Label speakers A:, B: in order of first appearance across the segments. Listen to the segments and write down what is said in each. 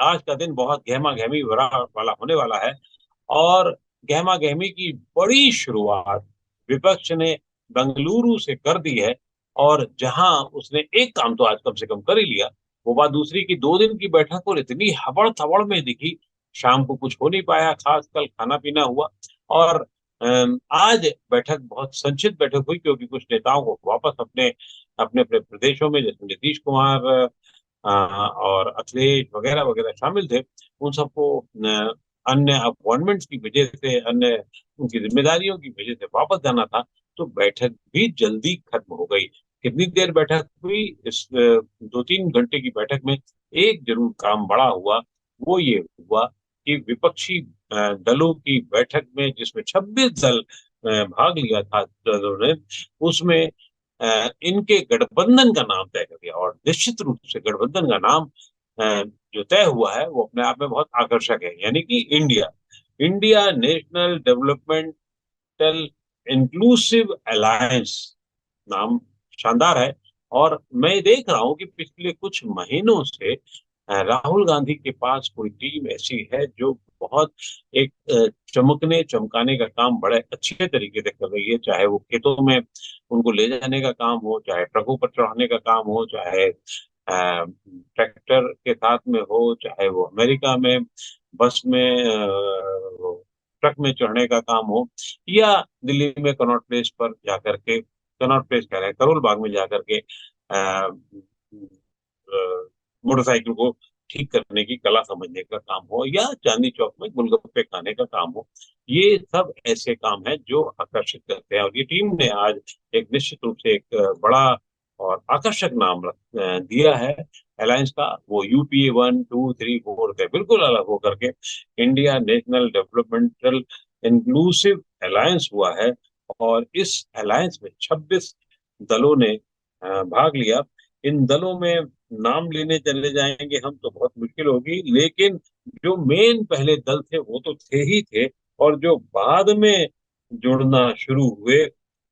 A: आज का दिन बहुत गहमा गहमी भरा वाला होने वाला है। और गहमा गहमी की बड़ी शुरुआत विपक्ष ने बेंगलुरु से कर दी है। और जहां उसने एक काम तो आज कम से कम कर ही लिया, वो बात दूसरी की 2 दिन की बैठक और इतनी हबड़ थबड़ में दिखी। शाम को कुछ हो नहीं पाया खास, कल खाना पीना हुआ। और आज बैठक बहुत संक्षिप्त बैठक हुई, क्योंकि कुछ नेताओं को वापस अपने अपने अपने प्रदेशों में, जैसे नीतीश कुमार और अखिलेश वगैरह वगैरह शामिल थे, उन सबको अन्य अपॉइंटमेंट्स की वजह से, अन्य उनकी जिम्मेदारियों की वजह से वापस जाना था। तो बैठक भी जल्दी खत्म हो गई। कितनी देर बैठक हुई? इस 2-3 घंटे की बैठक में एक जरूर काम बड़ा हुआ। वो ये हुआ कि विपक्षी दलों की बैठक में, जिसमें 26 दल भाग लिया था दलों ने, उसमें इनके गठबंधन का नाम तय कर दिया। और निश्चित रूप से गठबंधन का नाम जो तय हुआ है वो अपने आप में बहुत आकर्षक है, यानी कि India India national developmental inclusive alliance. नाम शानदार है। और मैं देख रहा हूँ कि पिछले कुछ महीनों से राहुल गांधी के पास कोई टीम ऐसी है जो बहुत एक चमकने चमकाने का काम बड़े अच्छे तरीके से कर रही है। चाहे वो खेतों में उनको ले जाने का काम हो, चाहे ट्रकों पर चढ़ाने का काम हो, चाहे ट्रैक्टर के साथ में हो, चाहे वो अमेरिका में बस में ट्रक में चढ़ने का काम हो, या दिल्ली में कनॉट प्लेस पर जाकर के, कनॉट प्लेस कह रहे हैं, करोल बाग में जाकर के मोटरसाइकिल को ठीक करने की कला समझने का काम हो, या चांदनी चौक में गोलगप्पे खाने का काम हो। ये सब ऐसे काम है जो आकर्षित करते हैं। और ये टीम ने आज एक निश्चित रूप से एक बड़ा और आकर्षक नाम दिया है अलायंस का। वो यूपीए 1, 2, 3, 4 से बिल्कुल अलग होकर के India national developmental inclusive alliance हुआ है। और इस अलायंस में 26 दलों ने भाग लिया। इन दलों में नाम लेने चले जाएंगे हम तो बहुत मुश्किल होगी, लेकिन जो मेन पहले दल थे वो तो थे ही थे। और जो बाद में जुड़ना शुरू हुए,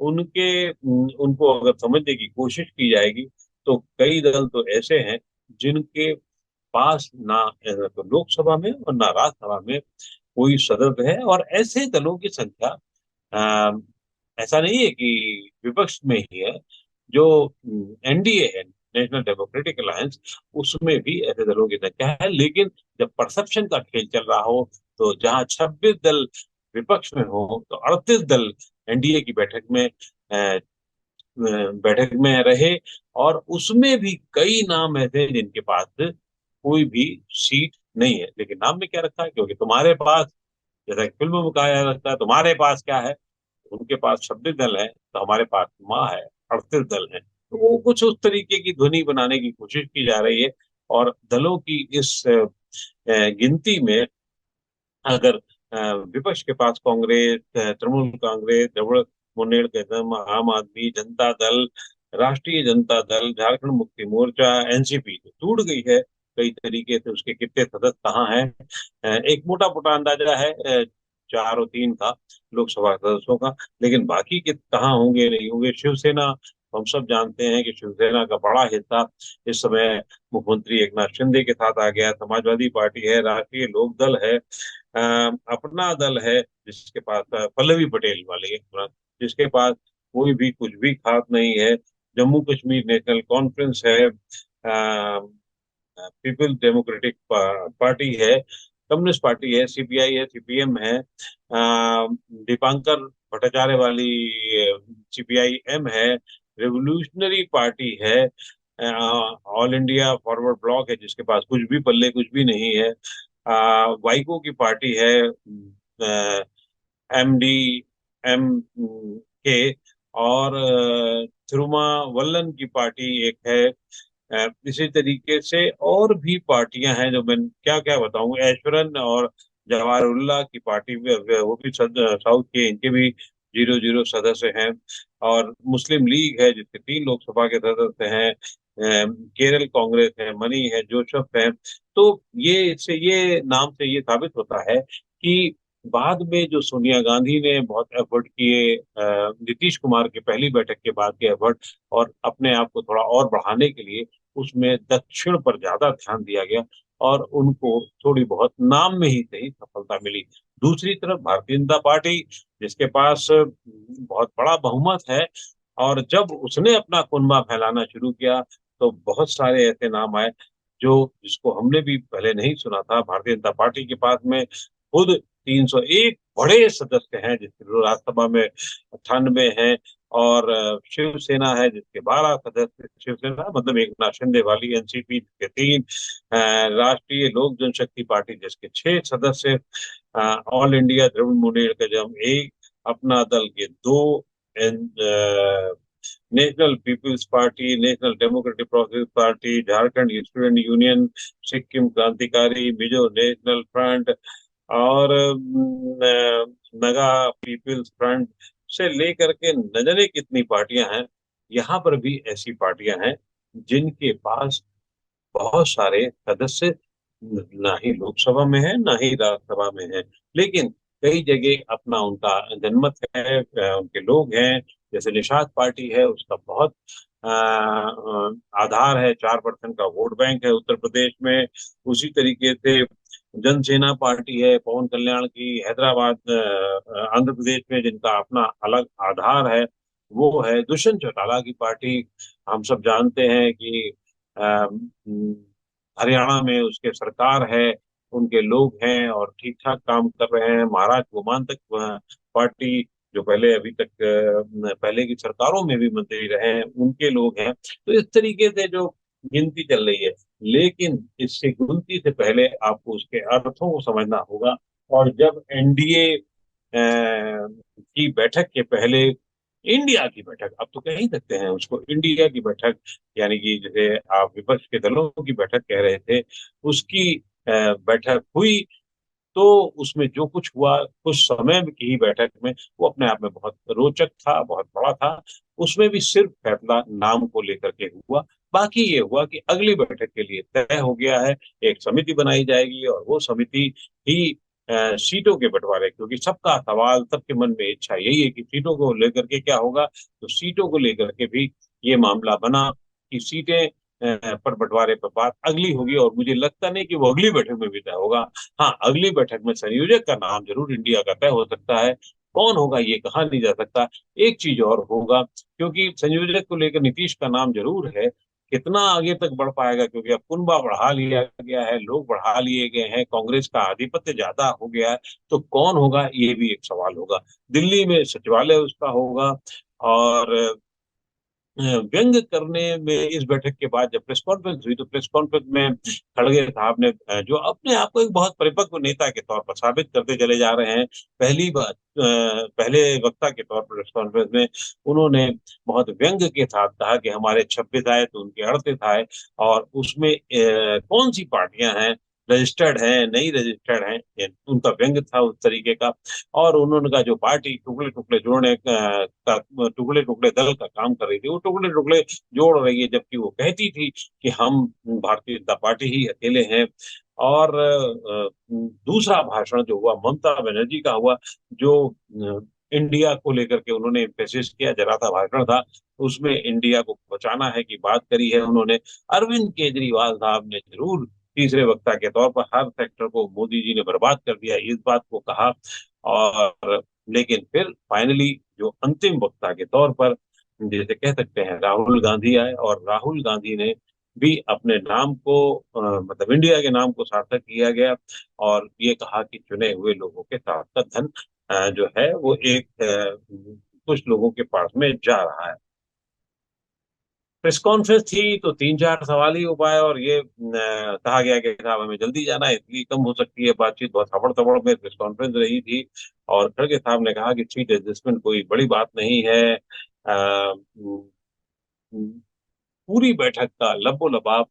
A: उनको अगर समझने की कोशिश की जाएगी, तो कई दल तो ऐसे हैं जिनके पास ना तो लोकसभा में और ना राज्यसभा में कोई सदस्य है। और ऐसे दलों की संख्या अ, ऐसा नहीं है कि विपक्ष में ही है। जो एनडीए है, नेशनल डेमोक्रेटिक अलायंस, उसमें भी ऐसे दलों की संख्या है। लेकिन जब परसेप्शन का खेल चल रहा हो, तो जहां 26 दल विपक्ष में हो, तो 38 दल एनडीए की बैठक में रहे। और उसमें भी कई नाम ऐसे हैं जिनके पास कोई भी सीट नहीं है। लेकिन नाम में क्या रखा है? क्योंकि तुम्हारे पास, जैसा कि फिल्मों में कहा जा सकता है, तुम्हारे पास क्या है, उनके पास 26 दल है, तो हमारे पास माँ है, 38 दल है। तो वो कुछ उस तरीके की ध्वनि बनाने की कोशिश की जा रही है। और दलों की इस गिनती में अगर विपक्ष के पास कांग्रेस, तृणमूल कांग्रेस, द्रविड़ मुन्नेत्र कझगम, आम आदमी, जनता दल, राष्ट्रीय जनता दल, झारखंड मुक्ति मोर्चा, एनसीपी तो टूट गई है कई तरीके से, उसके कितने सदस्य कहाँ हैं एक मोटा मोटा अंदाजा है 4 और 3 का लोकसभा सदस्यों का। लेकिन बाकी के कहाँ होंगे नहीं होंगे? शिवसेना, हम सब जानते हैं कि शिवसेना का बड़ा हिस्सा इस समय मुख्यमंत्री एकनाथ शिंदे के साथ आ गया। समाजवादी पार्टी है, राष्ट्रीय लोक दल है, अपना दल है, जिसके पास पल्लवी पटेल वाले, जिसके पास कोई भी कुछ भी खास नहीं है। जम्मू कश्मीर नेशनल कॉन्फ्रेंस है, पीपल डेमोक्रेटिक पार्टी है, कम्युनिस्ट पार्टी है, सीपीआई है, सीपीएम है, दीपांकर भट्टाचार्य वाली सीपीआई एम है, रेवोल्यूशनरी पार्टी है, ऑल इंडिया फॉरवर्ड ब्लॉक है, जिसके पास कुछ भी पल्ले कुछ भी नहीं है, वाइको की पार्टी है, एम के, और थिरुमावल्लन की पार्टी एक है। इसी तरीके से और भी पार्टियां हैं जो मैं क्या क्या बताऊं, ऐश्वर्यन और जवाहरुल्लाह की पार्टी भी, वो भी साउथ के, इनके भी 0-0 सदस्य हैं। और मुस्लिम लीग है, जिसके 3 लोकसभा के सदस्य हैं। केरल कांग्रेस है, मनी है, जोसफ है। तो ये नाम से ये साबित होता है कि बाद में जो सोनिया गांधी ने बहुत एफर्ट किए, नीतीश कुमार के पहली बैठक के बाद के एफर्ट, और अपने आप को थोड़ा और बढ़ाने के लिए उसमें दक्षिण पर ज्यादा ध्यान दिया गया। और उनको थोड़ी बहुत नाम में ही सही सफलता मिली। दूसरी तरफ भारतीय जनता पार्टी, जिसके पास बहुत बड़ा बहुमत है, और जब उसने अपना कुनबा फैलाना शुरू किया तो बहुत सारे ऐसे नाम आए जो जिसको हमने भी पहले नहीं सुना था। भारतीय जनता पार्टी के पास में खुद 301 बड़े सदस्य हैं, जिसके जो राज्यसभा में 98 हैं, और शिवसेना है जिसके 12 सदस्य, शिवसेना मतलब एक नाथ शिंदे वाली, एनसीपी के 3, राष्ट्रीय लोक जनशक्ति पार्टी जिसके 6 सदस्य, ऑल इंडिया द्रविड़ मुन्नेत्र कजम 1, अपना दल के 2, National People's Party, National Democratic Progressive Party, Jharkhand Student Union, Sikkim Krantikari, Mizo national front, और नगा पीपल्स फ्रंट से लेकर के न जाने कितनी पार्टियां हैं। यहाँ पर भी ऐसी पार्टियां हैं जिनके पास बहुत सारे सदस्य ना ही लोकसभा में है ना ही राज्यसभा में है, लेकिन कई जगह अपना उनका जनमत है, उनके लोग हैं। जैसे निषाद पार्टी है, उसका बहुत आधार है, 4% का वोट बैंक है उत्तर प्रदेश में। उसी तरीके से जनसेना पार्टी है पवन कल्याण की, हैदराबाद आंध्र प्रदेश में, जिनका अपना अलग आधार है। वो है दुष्यंत चौटाला की पार्टी। हम सब जानते हैं कि हरियाणा में उसके सरकार है, उनके लोग हैं और ठीक ठाक काम कर रहे हैं। महाराज गोमांतक पार्टी, जो पहले अभी तक पहले की सरकारों में भी मंत्री रहे हैं, उनके लोग हैं। तो इस तरीके से जो गिनती चल रही है, लेकिन इससे गिनती से पहले आपको उसके अर्थों को समझना होगा। और जब एनडीए की बैठक के पहले, इंडिया की बैठक, अब तो कह ही सकते हैं उसको इंडिया की बैठक, यानी कि जैसे आप विपक्ष के दलों की बैठक कह रहे थे, उसकी बैठक हुई, तो उसमें जो कुछ हुआ कुछ समय की ही बैठक में, वो अपने आप में बहुत रोचक था, बहुत बड़ा था। उसमें भी सिर्फ फैसला नाम को लेकर के हुआ। बाकी ये हुआ कि अगली बैठक के लिए तय हो गया है, एक समिति बनाई जाएगी, और वो समिति ही सीटों के बंटवारे, क्योंकि सबका सवाल, सबके मन में इच्छा यही है कि सीटों को लेकर के क्या होगा। तो सीटों को लेकर के भी ये मामला बना कि सीटें पर बंटवारे पर बात अगली होगी, और मुझे लगता नहीं कि वो अगली बैठक में भी तय होगा। हाँ, अगली बैठक में संयोजक का नाम जरूर इंडिया का तय हो सकता है। कौन होगा ये कहा नहीं जा सकता। एक चीज और होगा, क्योंकि संयोजक को लेकर नीतीश का नाम जरूर है, कितना आगे तक बढ़ पाएगा, क्योंकि अब कुनबा बढ़ा लिया गया है, लोग बढ़ा लिए गए हैं, कांग्रेस का आधिपत्य ज्यादा हो गया है। तो कौन होगा ये भी एक सवाल होगा। दिल्ली में सचिवालय उसका होगा। और व्यंग करने में इस बैठक के बाद जब प्रेस कॉन्फ्रेंस हुई, तो प्रेस कॉन्फ्रेंस में खड़गे साहब ने, जो अपने आप को एक बहुत परिपक्व नेता के तौर पर साबित करते चले जा रहे हैं, पहली बार पहले वक्ता के तौर पर प्रेस कॉन्फ्रेंस में उन्होंने बहुत व्यंग के साथ कहा कि हमारे 26 आए तो उनके 38 आए, और उसमें कौन सी पार्टियां हैं, रजिस्टर्ड हैं नहीं रजिस्टर्ड हैं, उनका व्यंग था उस तरीके का। और उन्होंने कहा जो पार्टी टुकड़े टुकड़े जोड़ने का, टुकड़े टुकड़े दल का काम कर रही थी, वो टुकड़े टुकड़े जोड़ रही है, जबकि वो कहती थी कि हम भारतीय जनता पार्टी ही अकेले हैं। और दूसरा भाषण जो हुआ ममता बनर्जी का हुआ, जो इंडिया को लेकर के उन्होंने एम्फेसिस किया, जरा सा भाषण था, उसमें इंडिया को बचाना है की बात करी है उन्होंने। अरविंद केजरीवाल साहब ने जरूर तीसरे वक्ता के तौर पर हर सेक्टर को मोदी जी ने बर्बाद कर दिया, इस बात को कहा। और लेकिन फिर फाइनली जो अंतिम वक्ता के तौर पर, जैसे कह सकते हैं, राहुल गांधी आए, और राहुल गांधी ने भी अपने नाम को मतलब इंडिया के नाम को सार्थक किया गया, और ये कहा कि चुने हुए लोगों के साथ का धन जो है वो एक कुछ लोगों के पास में जा रहा है। प्रेस कॉन्फ्रेंस थी तो 3-4 सवाल ही हो पाए, और ये कहा गया कि साहब हमें जल्दी जाना है, इसलिए कम हो सकती है बातचीत। बहुत हबड़ तबड़ में प्रेस कॉन्फ्रेंस रही थी, और खड़गे साहब ने कहा कि सीट एडजस्टमेंट कोई बड़ी बात नहीं है। पूरी बैठक का लबो लबाब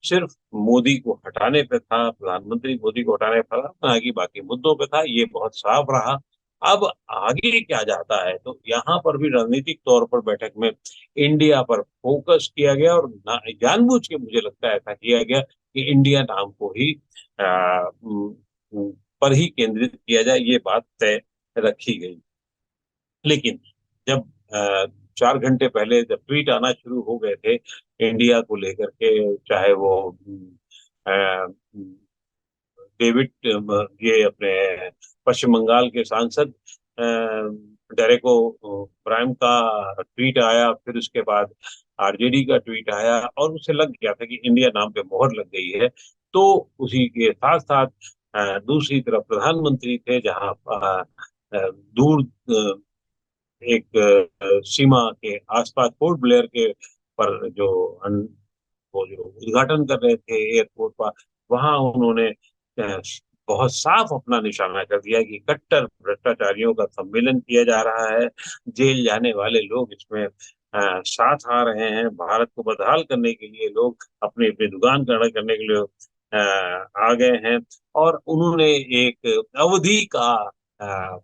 A: सिर्फ मोदी को हटाने पे था, प्रधानमंत्री मोदी को हटाने पे था, ना कि बाकी मुद्दों पे था। ये बहुत साफ रहा। अब आगे क्या जाता है, तो यहाँ पर भी रणनीतिक तौर पर बैठक में इंडिया पर फोकस किया गया, और जानबूझ के मुझे लगता है ऐसा किया गया कि इंडिया नाम को ही आ, पर ही केंद्रित किया जाए, ये बात तय रखी गई। लेकिन जब 4 घंटे पहले जब ट्वीट आना शुरू हो गए थे इंडिया को लेकर के, चाहे वो डेविड ये अपने पश्चिम बंगाल के सांसद डेरेको ब्रायम का ट्वीट आया, फिर उसके बाद आरजेडी का ट्वीट आया और उसे लग गया था कि इंडिया नाम पे मोहर लग गई है। तो उसी के साथ साथ दूसरी तरफ प्रधानमंत्री थे, जहां दूर एक सीमा के आसपास पोर्ट ब्लेयर के पर जो वो जो उद्घाटन कर रहे थे एयरपोर्ट पर, वहां उन्होंने बहुत साफ अपना निशाना कर दिया कि कट्टर भ्रष्टाचारियों का सम्मेलन किया जा रहा है। जेल जाने वाले लोग इसमें साथ आ रहे हैं। भारत को बदहाल करने के लिए लोग अपनी अपनी दुकान खड़ा करने के लिए आ गए हैं। और उन्होंने एक अवधि का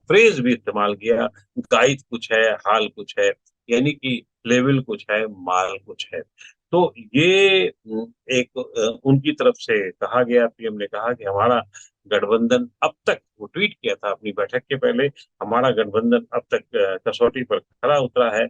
A: फ्रेज भी इस्तेमाल किया, गाइड कुछ है हाल कुछ है, यानी कि लेवल कुछ है माल कुछ है। तो ये एक उनकी तरफ से कहा गया, पीएम ने कहा कि हमारा गठबंधन अब तक, वो ट्वीट किया था अपनी बैठक के पहले, हमारा गठबंधन अब तक कसौटी पर खरा उतरा है।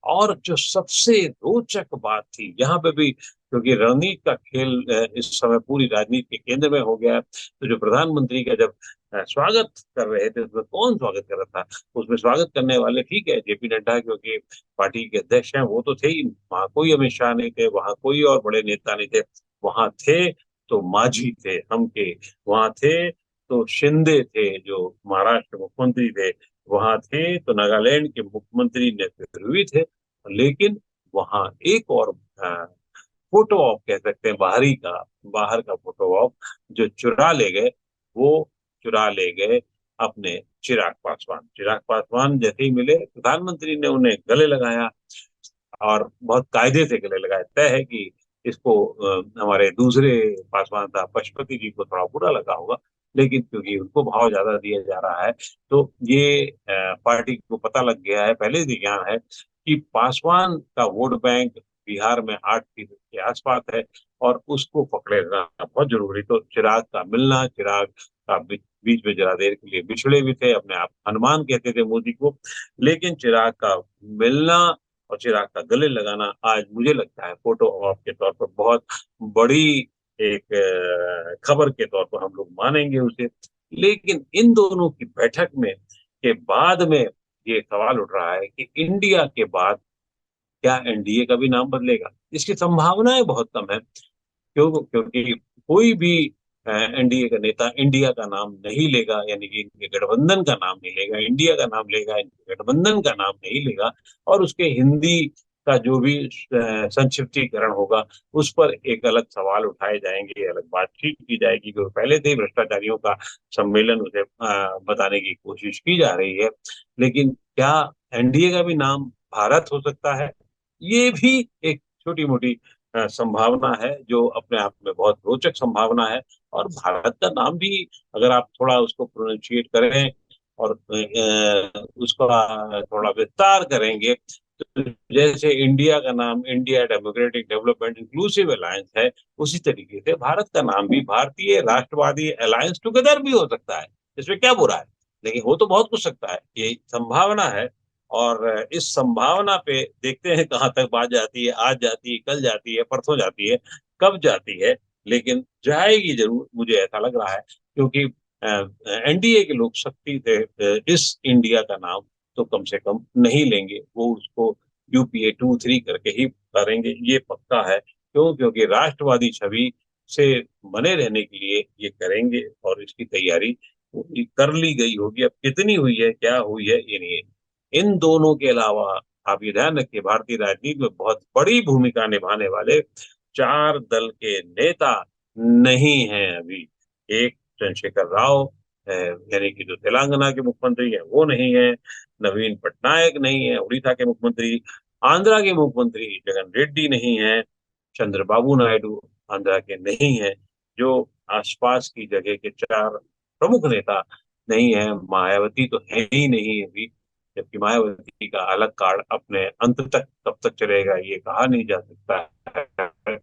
A: और जो सबसे रोचक बात थी यहाँ पे भी, क्योंकि रणनीति का खेल इस समय पूरी राजनीति के केंद्र में हो गया है, तो जो प्रधानमंत्री का जब स्वागत कर रहे थे, उसमें कौन स्वागत कर रहा था? उसमें स्वागत करने वाले ठीक है जेपी नड्डा, क्योंकि पार्टी के अध्यक्ष हैं, वो तो थे ही। वहां कोई अमित शाह नहीं थे, वहां कोई और बड़े नेता नहीं थे। वहां थे तो मांझी थे हम के, वहां थे तो शिंदे थे जो महाराष्ट्र के मुख्यमंत्री थे, वहां थे तो नागालैंड के मुख्यमंत्री नेतृत्व थे। लेकिन वहां एक और फोटो ऑप कह सकते हैं, बाहर का फोटो ऑप जो चुरा ले गए, वो चुरा ले गए अपने चिराग पासवान जैसे ही मिले, प्रधानमंत्री ने उन्हें गले लगाया और बहुत कायदे से गले लगाया। तय है कि इसको हमारे दूसरे पासवान था पशुपति जी को थोड़ा बुरा लगा होगा, लेकिन क्योंकि उनको भाव ज्यादा दिया जा रहा है, तो ये पार्टी को पता लग गया है, पहले से ज्ञान है कि पासवान का वोट बैंक बिहार में 8% के आसपास है और उसको पकड़े रहना बहुत जरूरी। तो चिराग का मिलना, चिराग का बीच में जरा देर के लिए बिछड़े भी थे, अपने आप हनुमान कहते थे मोदी को, लेकिन चिराग का मिलना और चिराग का गले लगाना आज मुझे लगता है फोटो ऑप के तौर पर बहुत बड़ी एक खबर के तौर पर हम लोग मानेंगे उसे। लेकिन इन दोनों की बैठक में के बाद में ये सवाल उठ रहा है कि इंडिया के बाद क्या एनडीए का भी नाम बदलेगा? इसकी संभावनाएं बहुत कम है। क्योंकि कोई भी एनडीए का नेता इंडिया का नाम नहीं लेगा, यानी कि इनके गठबंधन का नाम नहीं लेगा, इंडिया का नाम लेगा, इनके गठबंधन का नाम नहीं लेगा। और उसके हिंदी का जो भी संक्षिप्तीकरण होगा, उस पर एक अलग सवाल उठाए जाएंगे, अलग बातचीत की जाएगी, क्योंकि पहले से ही भ्रष्टाचारियों का सम्मेलन उसे बताने की कोशिश की जा रही है। लेकिन क्या एनडीए का भी नाम भारत हो सकता है? ये भी एक छोटी मोटी संभावना है, जो अपने आप में बहुत रोचक संभावना है। और भारत का नाम भी अगर आप थोड़ा उसको प्रोनाउंशिएट करें और उसका थोड़ा विस्तार करेंगे, तो जैसे इंडिया का नाम India democratic development inclusive alliance है, उसी तरीके से भारत का नाम भी भारतीय राष्ट्रवादी अलायंस टुगेदर भी हो सकता है। इसमें क्या बुरा है? लेकिन हो तो बहुत कुछ सकता है, ये संभावना है। और इस संभावना पे देखते हैं कहाँ तक बात जाती है, आज जाती है, कल जाती है, परसों जाती है, कब जाती है, लेकिन जाएगी जरूर, मुझे ऐसा लग रहा है। क्योंकि एनडीए के लोग शक्ति से इस इंडिया का नाम तो कम से कम नहीं लेंगे, वो उसको यूपीए 2-3 करके ही करेंगे, ये पक्का है। क्योंकि राष्ट्रवादी छवि से बने रहने के लिए ये करेंगे और इसकी तैयारी कर ली गई होगी। अब कितनी हुई है, क्या हुई है, ये नहीं है। इन दोनों के अलावा आप ये ध्यान रखिए, भारतीय राजनीति में बहुत बड़ी भूमिका निभाने वाले 4 दल के नेता नहीं हैं अभी। एक चंद्रशेखर राव यानी कि जो तेलंगाना के मुख्यमंत्री हैं वो नहीं है, नवीन पटनायक नहीं है उड़ीसा के मुख्यमंत्री, आंध्रा के मुख्यमंत्री जगन रेड्डी नहीं है, चंद्रबाबू नायडू आंध्रा के नहीं है। जो आसपास की जगह के 4 प्रमुख नेता नहीं है, मायावती तो है ही नहीं अभी, जबकि मायावती का अलग कार्ड अपने अंत तक कब तक चलेगा ये कहा नहीं जा सकता है।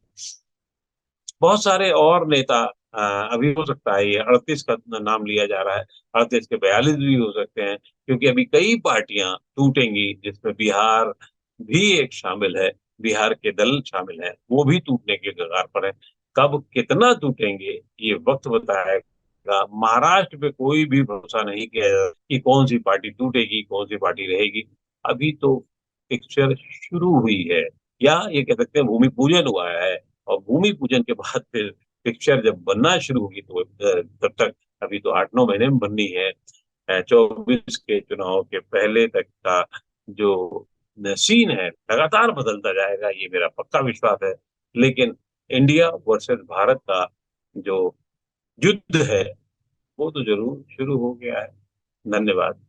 A: बहुत सारे और नेता अभी हो सकता है, ये 38 का नाम लिया जा रहा है, 38 के 42 भी हो सकते हैं, क्योंकि अभी कई पार्टियां टूटेंगी, जिसमें बिहार भी एक शामिल है, बिहार के दल शामिल है, वो भी टूटने के कगार पर है। कब कितना टूटेंगे ये वक्त बताएगा। महाराष्ट्र पे कोई भी भरोसा नहीं किया जा कि कौन सी पार्टी टूटेगी, कौन सी पार्टी रहेगी। अभी तो पिक्चर शुरू हुई है, या ये कह सकते हैं भूमि पूजन हुआ है। और भूमि पूजन के बाद फिर पिक्चर जब बनना शुरू होगी तो तब तक, अभी तो 8-9 महीने में बननी है। 24 के चुनाव के पहले तक का जो सीन है लगातार बदलता जाएगा, ये मेरा पक्का विश्वास है। लेकिन इंडिया वर्सेस भारत का जो युद्ध है वो तो जरूर शुरू हो गया है। धन्यवाद।